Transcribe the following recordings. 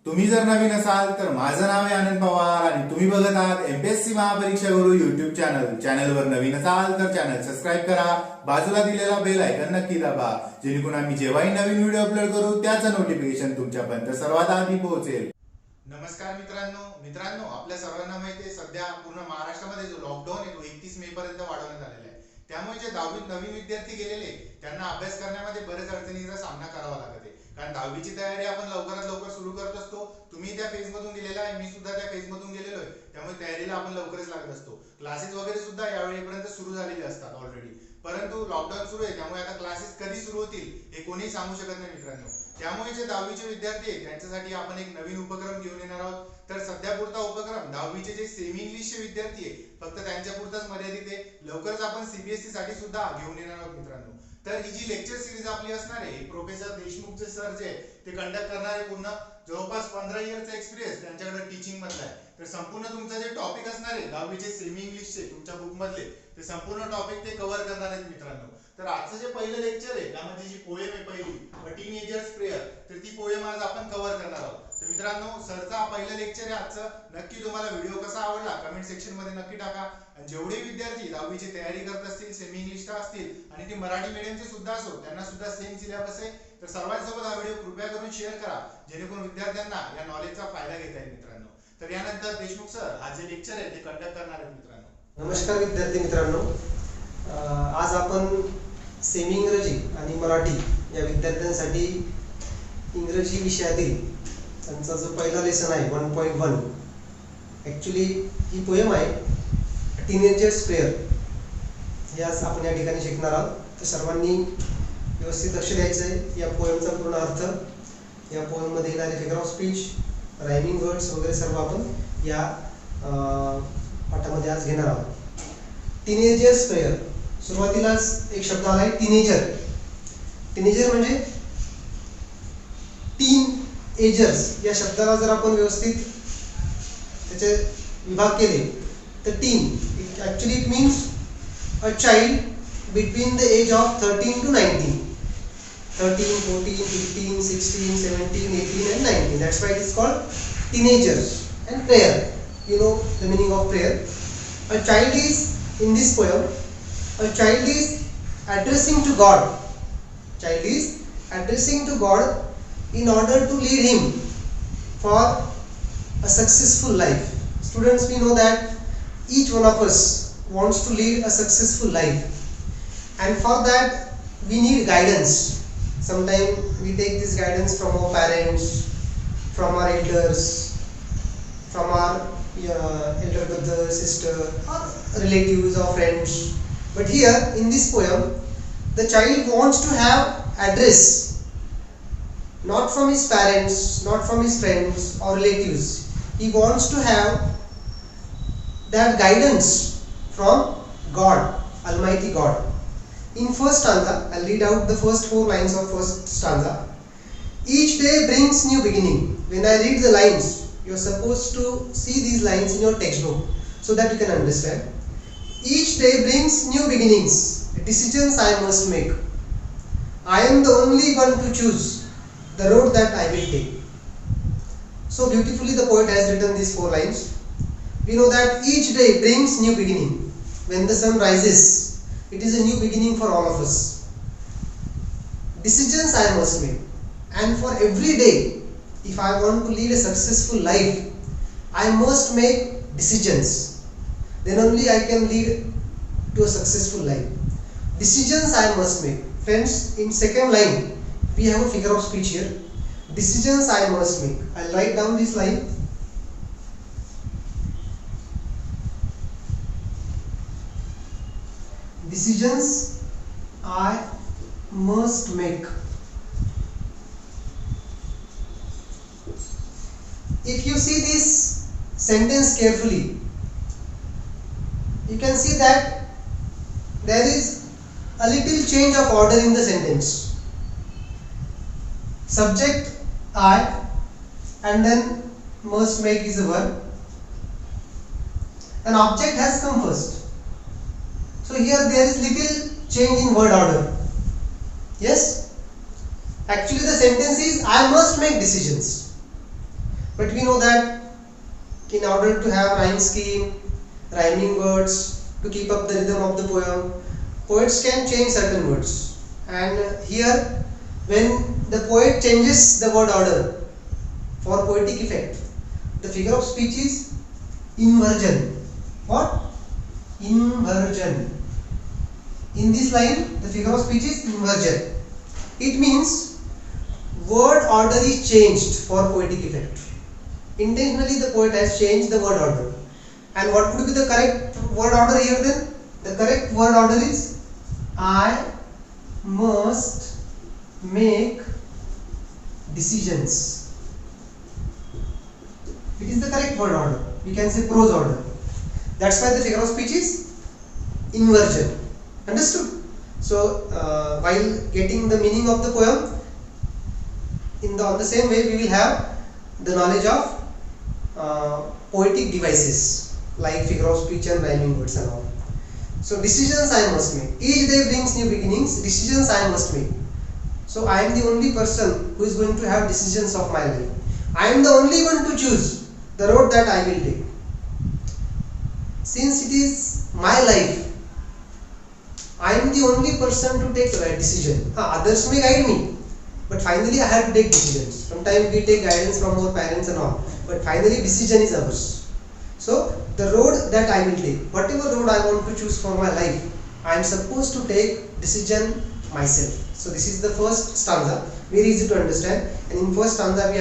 तुम्ही जर नवीन असाल तर माझं नाव आहे आनंद पवार आणि तुम्ही बघत आहात एमपीएससी महापरीक्षा गुरु युट्यूब चॅनलवर नवीन असाल तर चॅनल सबस्क्राईब करा, बाजूला दिलेला बेल आयकॉन नक्की दाबा, जेणेकरून आम्ही जेव्हाही नवीन व्हिडिओ अपलोड करू त्याचं नोटिफिकेशन तुमच्यापर्यंत सर्वात आधी पोहोचेल. नमस्कार मित्रांनो आपल्या सर्वांना माहिती आहे सध्या पूर्ण महाराष्ट्रामध्ये जो लॉकडाऊन आहे तो 31 मे पर्यंत वाढवण्यात आलेला आहे. त्यामुळे जे 10वीत नवीन विद्यार्थी गेलेले त्यांना अभ्यास करण्यामध्ये बरेच अडचणींचा सामना करावा लागत आहे. कारण 10वीची तयारी आपण लवकरात लवकर सुरू करत असतो. तुम्ही त्या फेज मधून गेलेला आहे, मी सुद्धा त्या फेज मधून गेलेलो आहे. त्यामुळे तयारीला आपण लवकरच लागत असतो. क्लासेस वगैरे सुद्धा यावेळेपर्यंत सुरू झालेले असतात ऑलरेडी. परंतु लॉकडाऊन सुरू आहे त्यामुळे आता क्लासेस कधी सुरू होतील हे कोणीही सांगू शकत नाही मित्रांनो. त्यामुळे जे 10वीचे विद्यार्थी आहेत त्यांच्यासाठी आपण एक नवीन उपक्रम घेऊन येणार आहोत. तर सध्या पुरता उपक्रम 10वीचे जे सेमी इंग्लिशचे विद्यार्थी आहे फक्त त्यांच्या पुरताच मर्यादित आहे. लवकरच आपण सीबीएसई साठी सुद्धा घेऊन येणार आहोत मित्रांनो. तर ही जी लेक्चर सिरीज आपली असणार आहे प्रोफेसर देशमुखचे सर जे ते कंडक्ट करणार आहे. पूर्ण जवळपास 15 इयरचा एक्सपिरियन्स त्यांच्याकडे टीचिंग मधला आहे. तर संपूर्ण तुमचं जे टॉपिक असणार आहे 10वीचे सेमी इंग्लिशचे तुमच्या बुक मधले ते संपूर्ण टॉपिक ते कव्हर करणार आहेत मित्रांनो. तर आजचं जे पहिलं लेक्चर आहे त्यामध्ये जी पोएम आहे पहिली टीनेजर्स प्रेयर तर ती पोएम आज आपण कव्हर करणार आहोत. तर मित्रांनो सरचा पहिलं लेक्चर आहे आजचं. नक्की तुम्हाला व्हिडिओ कसा आवडला कमेंट सेक्शन मध्ये नक्की टाका. आणि जेवढे विद्यार्थी 10वीची तयारी करत असतील सेमी इंग्लिशचा असतील आणि ते मराठी मीडियमचे सुद्धा असो त्यांना सुद्धा सेम सिलेबस आहे. तर सर्वांसोबत हा व्हिडिओ कृपया करून शेअर करा जेणेकरून विद्यार्थ्यांना या नॉलेजचा फायदा घेता येईल मित्रांनो. तर यानंतर देशमुख सर आज जे लेक्चर आहे ते कंडक्ट करणार आहेत मित्रांनो. नमस्कार विद्यार्थी मित्रांनो, आज आपण सेमी इंग्रजी आणि मराठी या विद्यार्थ्यांसाठी इंग्रजी विषयातील त्यांचा जो पहिला लेसन आहे 1.1 ॲक्च्युली ही पोएम आहे टीनेजर्स प्रेयर हे आज आपण या ठिकाणी शिकणार आहोत. तर सर्वांनी व्यवस्थित लक्ष द्यायचं आहे. या पोएमचा पूर्ण अर्थ, या पोएममध्ये येणारे figure of speech, rhyming words वगैरे सर्व आपण या पाठामध्ये आज घेणार आहोत. टीनेजर्स प्रेयर, सुरुवातीलाच एक शब्द आलाय टीनेजर. टीनेजर म्हणजे टीन एजर्स या शब्दाला जर आपण व्यवस्थित त्याचे विभाग केले तर teen actually it means a child between the age of 13 to 19. 13, 14, 15, 16, 17, 18 and 19. That's why it is called teenagers. And prayer, you know the meaning of prayer. A child is, in this poem, a child is addressing to God. Child is addressing to God in order to lead him for a successful life. Students, we know that each one of us wants to lead a successful life, and for that we need guidance. Sometimes we take this guidance from our parents, from our elders, from our elder brother, sister, or relatives or friends. But here in this poem, the child wants to have address, not from his parents, not from his friends or relatives. He wants to have that guidance from God, Almighty God. In first stanza, I'll read out the first 4 lines of first stanza. Each day brings new beginning. When I read the lines, you're supposed to see these lines in your textbook so that you can understand. Each day brings new beginnings. Decisions I must make. I am the only one to choose the road that I will take. So beautifully the poet has written these 4 lines. We know that each day brings new beginning. When the sun rises, it is a new beginning for all of us. Decisions I must make. And for every day, if I want to lead a successful life, I must make decisions. Then only I can lead to a successful life. Decisions I must make. Friends, in second line, we have a figure of speech here. Decisions I must make. I'll write down this line. Decisions I must make. If you see this sentence carefully, you can see that there is a little change of order in the sentence. Subject I and then must make is a verb. An object has come first. So here there is little change in word order. Yes? Actually the sentence is I must make decisions. But we know that in order to have rhyme scheme, rhyming words, to keep up the rhythm of the poem, poets can change certain words. And here, when the poet changes the word order for poetic effect, the figure of speech is inversion. What? Inversion. In this line, the figure of speech is inversion. It means word order is changed for poetic effect. Intentionally the poet has changed the word order. And what would be the correct word order here then? The correct word order is I must make decisions. It is the correct word order. We can say prose order. That's why the figure of speech is inversion. Understood? So while getting the meaning of the poem, on the same way we will have the knowledge of poetic devices like figure of speech and rhyming words and all. So decisions I must make. Each day brings new beginnings. Decisions I must make. So I am the only person who is going to have decisions of my life. I am the only one to choose the road that I will take. Since it is my life, I am the only person to take the right decision. Others may guide me, but finally I have to take decisions. Sometimes we take guidance from our parents and all, but finally decision is ours. So the road that I will take, whatever road I want to choose for my life, I am supposed to take decision myself. So this is the first stanza, very easy to understand. And in first stanza we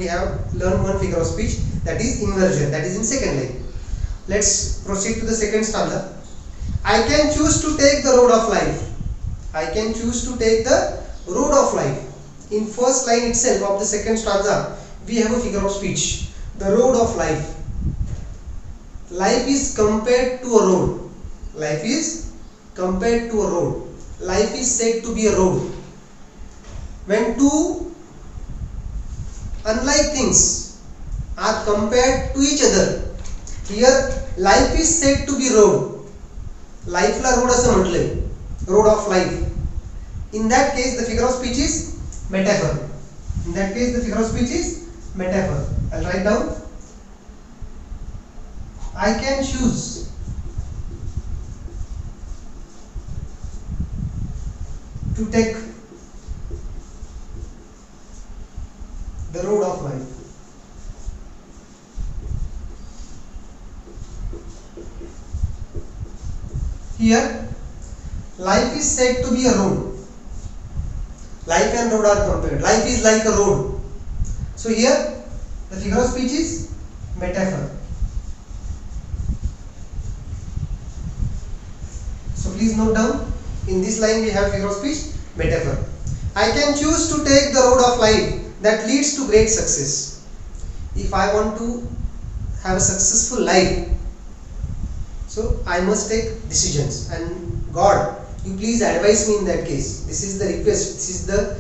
have learned one figure of speech, that is inversion, that is in second line. Let's proceed to the second stanza. I can choose to take the road of life. I can choose to take the road of life. In first line itself of the second stanza, we have a figure of speech, the road of life. Life is compared to a road. Life is compared to a road. Life is said to be a road. When two unlike things are compared to each other, here life is said to be road. Life la road asa म्हटले, road of life. In that case the figure of speech is metaphor. In that case the figure of speech is metaphor. I'll write down. I can choose to take the road of life. Here, life is said to be a road. Life and road are compared. Life is like a road. So here, the figure of speech is metaphor. So please note down, in this line we have figure of speech, metaphor. I can choose to take the road of life that leads to great success. If I want to have a successful life, so I must take decisions. And God, you please advise me in that case. This is the request. This is the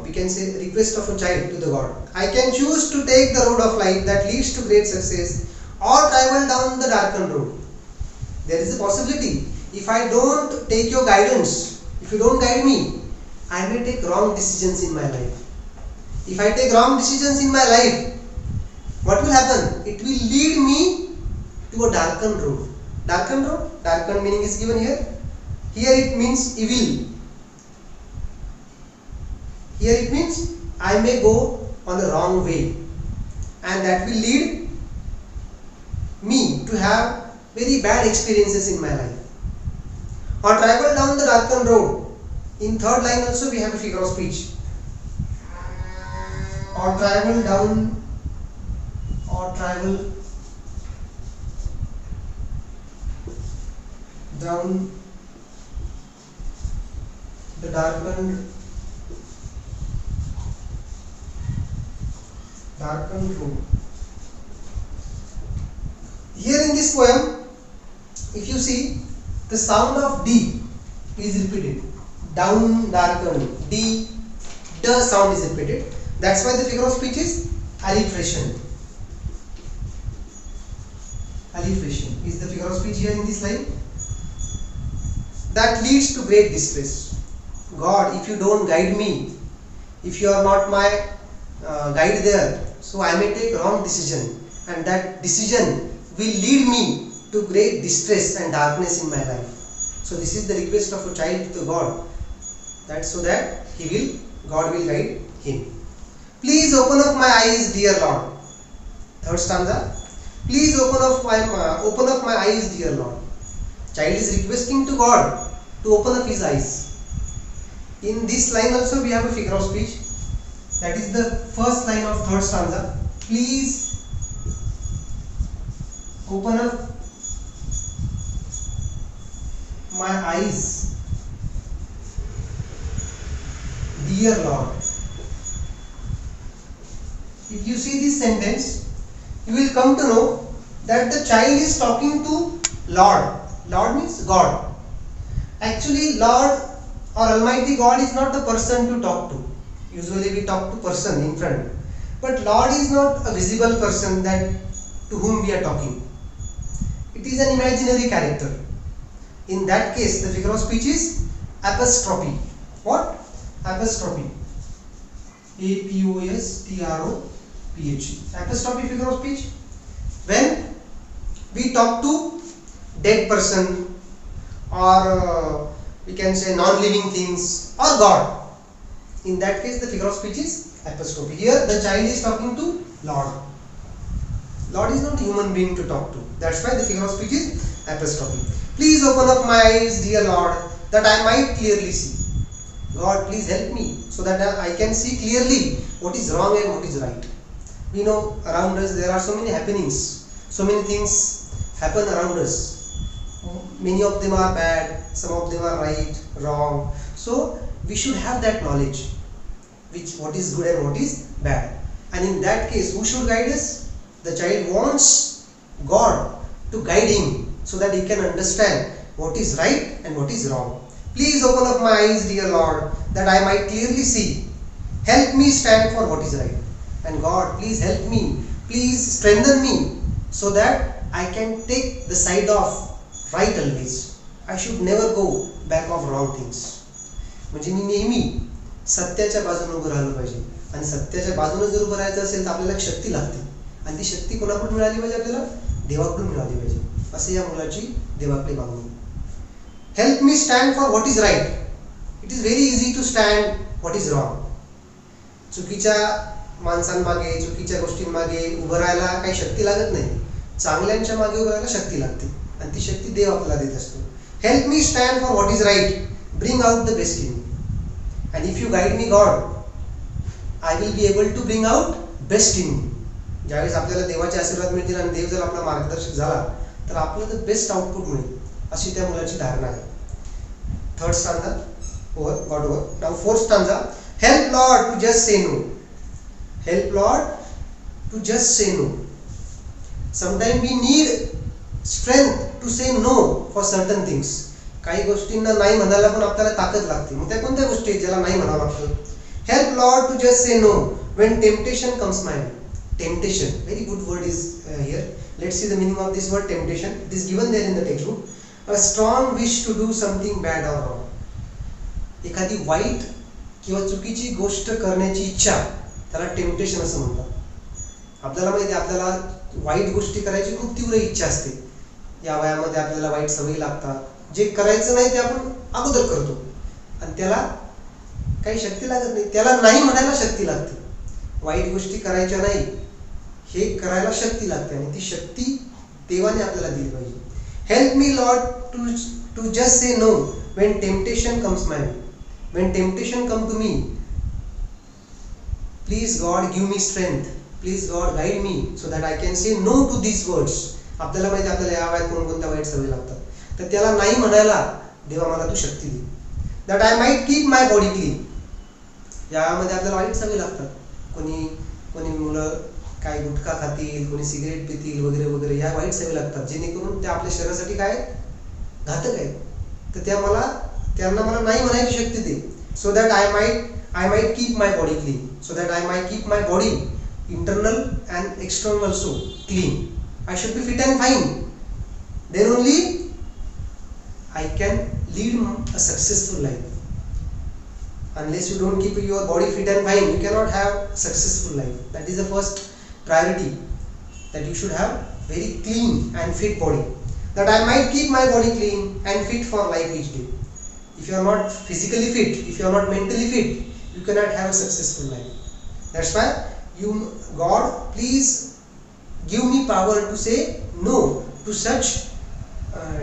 we can say request of a child to the God. I can choose to take the road of life that leads to great success, or travel down the darkened road. There is a possibility. If I don't take your guidance, if you don't guide me, I may take wrong decisions in my life. If I take wrong decisions in my life, what will happen? It will lead me to a darkened road. Darkened road? Darkened meaning is given here. Here it means evil. Here it means I may go on the wrong way, and that will lead me to have very bad experiences in my life. Or travel down the darkened road. In third line also we have a figure of speech. Or travel down the darkened road. Here in this poem, if you see, the sound of D is repeated. Down, darkened, D, the sound is repeated. That's why the figure of speech is alliteration. Alliteration is the figure of speech here in this line. That leads to great distress. God, if you don't guide me, if you are not my guide there, so I may take wrong decision, and that decision will lead me to great distress and darkness in my life. So this is the request of a child to God, that so that God will guide him. Please open up my eyes, dear Lord. Third stanza. Please open up my eyes, dear Lord. Child is requesting to God to open up his eyes. In this line also we have a figure of speech. That is the first line of third stanza. Please open up my eyes, dear Lord. If you see this sentence, you will come to know that the child is talking to Lord. Lord means God. Actually, Lord or Almighty God is not the person to talk to. Usually we talk to person in front. But Lord is not a visible person that to whom we are talking. It is an imaginary character. In that case, the figure of speech is apostrophe. What? Apostrophe. A-P-O-S-T-R-O-P-H-E. Apostrophe figure of speech. When we talk to dead person, or we can say non-living things, or God. In that case, the figure of speech is apostrophe. Here, the child is talking to Lord. Lord is not a human being to talk to. That's why the figure of speech is apostrophe. Please open up my eyes, dear Lord, that I might clearly see. God, please help me so that I can see clearly what is wrong and what is right. We know around us there are so many happenings, so many things happen around us. Many of them are bad, some of them are right, wrong. So we should have that knowledge, what is good and what is bad. And in that case, who should guide us? The child wants God to guide him so that he can understand what is right and what is wrong. Please open up my eyes, dear Lord, that I might clearly see. Help me stand for what is right. And God, please help me. Please strengthen me so that I can take the side of right always. I should never go back of wrong things. म्हणजे मी नेहमी सत्याच्या बाजूने उभं राहिलं पाहिजे. आणि सत्याच्या बाजूने जर उभं राहायचं असेल तर आपल्याला शक्ती लागते. आणि ती शक्ती कोणाकडून मिळाली पाहिजे? आपल्याला देवाकडून मिळाली पाहिजे. असे या मुलाची देवाकडे मागणी. Help me stand for what is right. It is very easy to stand what is wrong. चुकीच्या माणसांमागे, चुकीच्या गोष्टींमागे उभं राहायला काही शक्ती लागत नाही. चांगल्यांच्या मागे उभं राहायला शक्ती लागते. आणि ती शक्ती देव आपल्याला देत असतो. Help me stand for what is right. Bring out the best in me. And if you guide me, God, I will be able to bring out best in me. ज्यावेळेस आपल्याला देवाचे आशीर्वाद मिळतील आणि देव जर आपला मार्गदर्शक झाला तर आपल्याला द बेस्ट आउटपुट मिळेल अशी त्या मुलाची धारणा आहे. Third stanza over, got over. Now fourth stanza. Help lord to just say no. Help lord to just say no. Sometime we need strength to say no for certain things. काही गोष्टींना नाही म्हणायला पण आपल्याला ताकद लागते. मग त्या कोणत्या गोष्टी आहेत ज्याला नाही म्हणावं लागतं? Help lord to just say no when temptation comes my way. Temptation, very good word is here. Let's see the meaning of this word temptation. It is given there in the textbook. A strong wish to do something bad or wrong. एखादी white किंवा चुकीची गोष्ट करण्याची इच्छा, त्याला temptation असं म्हणतात. आपल्याला माहिती आहे, आपल्याला वाईट गोष्टी करायची खूप तीव्र इच्छा असते. या वयामध्ये आपल्याला वाईट सवयी लागतात. जे करायचं नाही ते आपण अगोदर करतो आणि त्याला काही शक्ती लागत नाही. त्याला नाही म्हणायला शक्ती लागते. वाईट गोष्टी करायच्या नाही हे करायला शक्ती लागते आणि ती शक्ती देवाने आपल्याला दिली पाहिजे. Help me lord to just say no when temptation comes my way. When temptation come to me, please god give me strength. Please god guide me so that I can say no to this words. आपल्याला माहिती आपल्याला या वयात कोणकोणत्या white सवयी लागतात, तर त्याला नाही म्हणायला देवा मला तू शक्ती दे. That I might keep my body clean. या वयामध्ये आपल्याला वाईट सवयी लागतात. कोणी मुलं काय गुटखा खातील, कोणी सिगरेट पितील वगैरे वगैरे, या वाईट सवयी लागतात जेणेकरून त्या आपल्या शरीरासाठी काय घातक आहेत. तर त्यांना मला नाही म्हणायची शक्ती दे. So that I might keep my body clean. So that I might keep my body internal and external also clean. I should be fit and fine. Then only I can lead a successful life. Unless you don't keep your body fit and fine, you cannot have successful life. That is the first priority, that you should have very clean and fit body. That I might keep my body clean and fit for life each day. If you are not physically fit, if you are not mentally fit, you cannot have a successful life. That's why God, please give me power to say no to such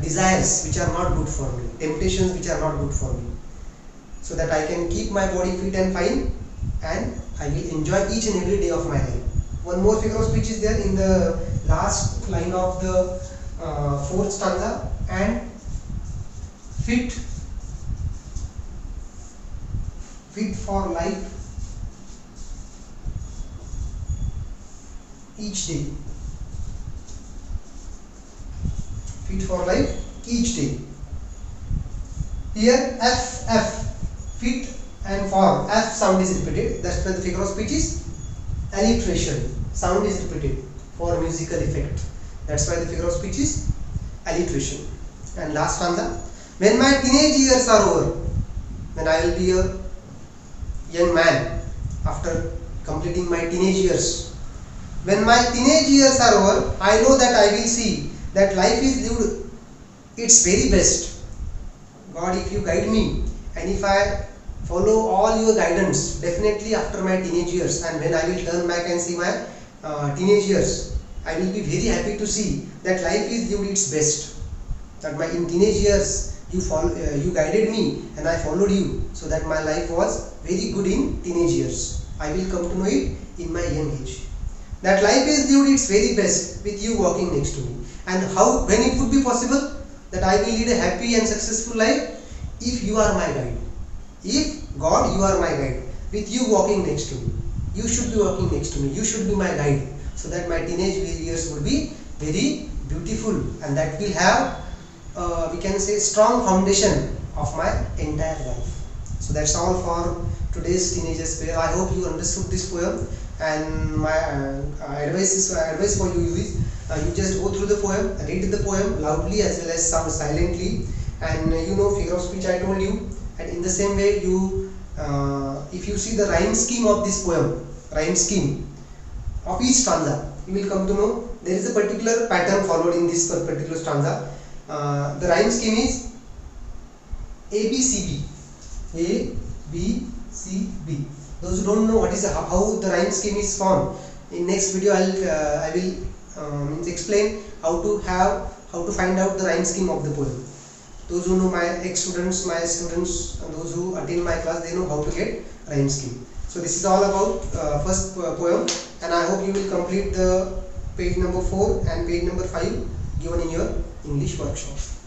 desires which are not good for me, temptations which are not good for me, so that I can keep my body fit and fine, and I will enjoy each and every day of my life. One more figure of speech is there in the last line of the fourth stanza, and fit for life each day. Fit for life each day. Here F, fit and for, F sound is repeated. That's why the figure of speech is alliteration. Sound is repeated for musical effect. That's why the figure of speech is alliteration. And last stanza, when my teenage years are over, when I will be a young man after completing my teenage years. When my teenage years are over, I know that I will see that life is lived its very best. God, if you guide me, and if I follow all your guidance, definitely after my teenage years, and when I will turn back and see my teenage years, I will be very happy to see that life is lived its best. That in teenage years you guided me and I followed you, so that my life was very good in teenage years. I will come to know it in my young age. That life is lived its very best with you walking next to me. And when it would be possible that I will lead a happy and successful life? If you are my guide. If God, you are my guide, with you walking next to me. You should be walking next to me. You should be my guide, so that my teenage years will be very beautiful, and that will have we can say strong foundation of my entire life. So that's all for today's teenagers prayer. I hope you understood this poem, and my advice for you is you just go through the poem, read the poem loudly as well as sound silently, and figure of speech I told you. And in the same way, you if you see the rhyme scheme of this poem, rhyme scheme of each stanza, you will come to know there is a particular pattern followed in this particular stanza. The rhyme scheme is ABCB. A, B, C, B. Those who don't know what is how the rhyme scheme is formed, in next video I will explain how to find out the rhyme scheme of the poem. Those who know, my students, and those who attend my class, they know how to get rhyme scheme. So this is all about first poem, and I hope you will complete the page number 4 and page number 5 given in your English workshop.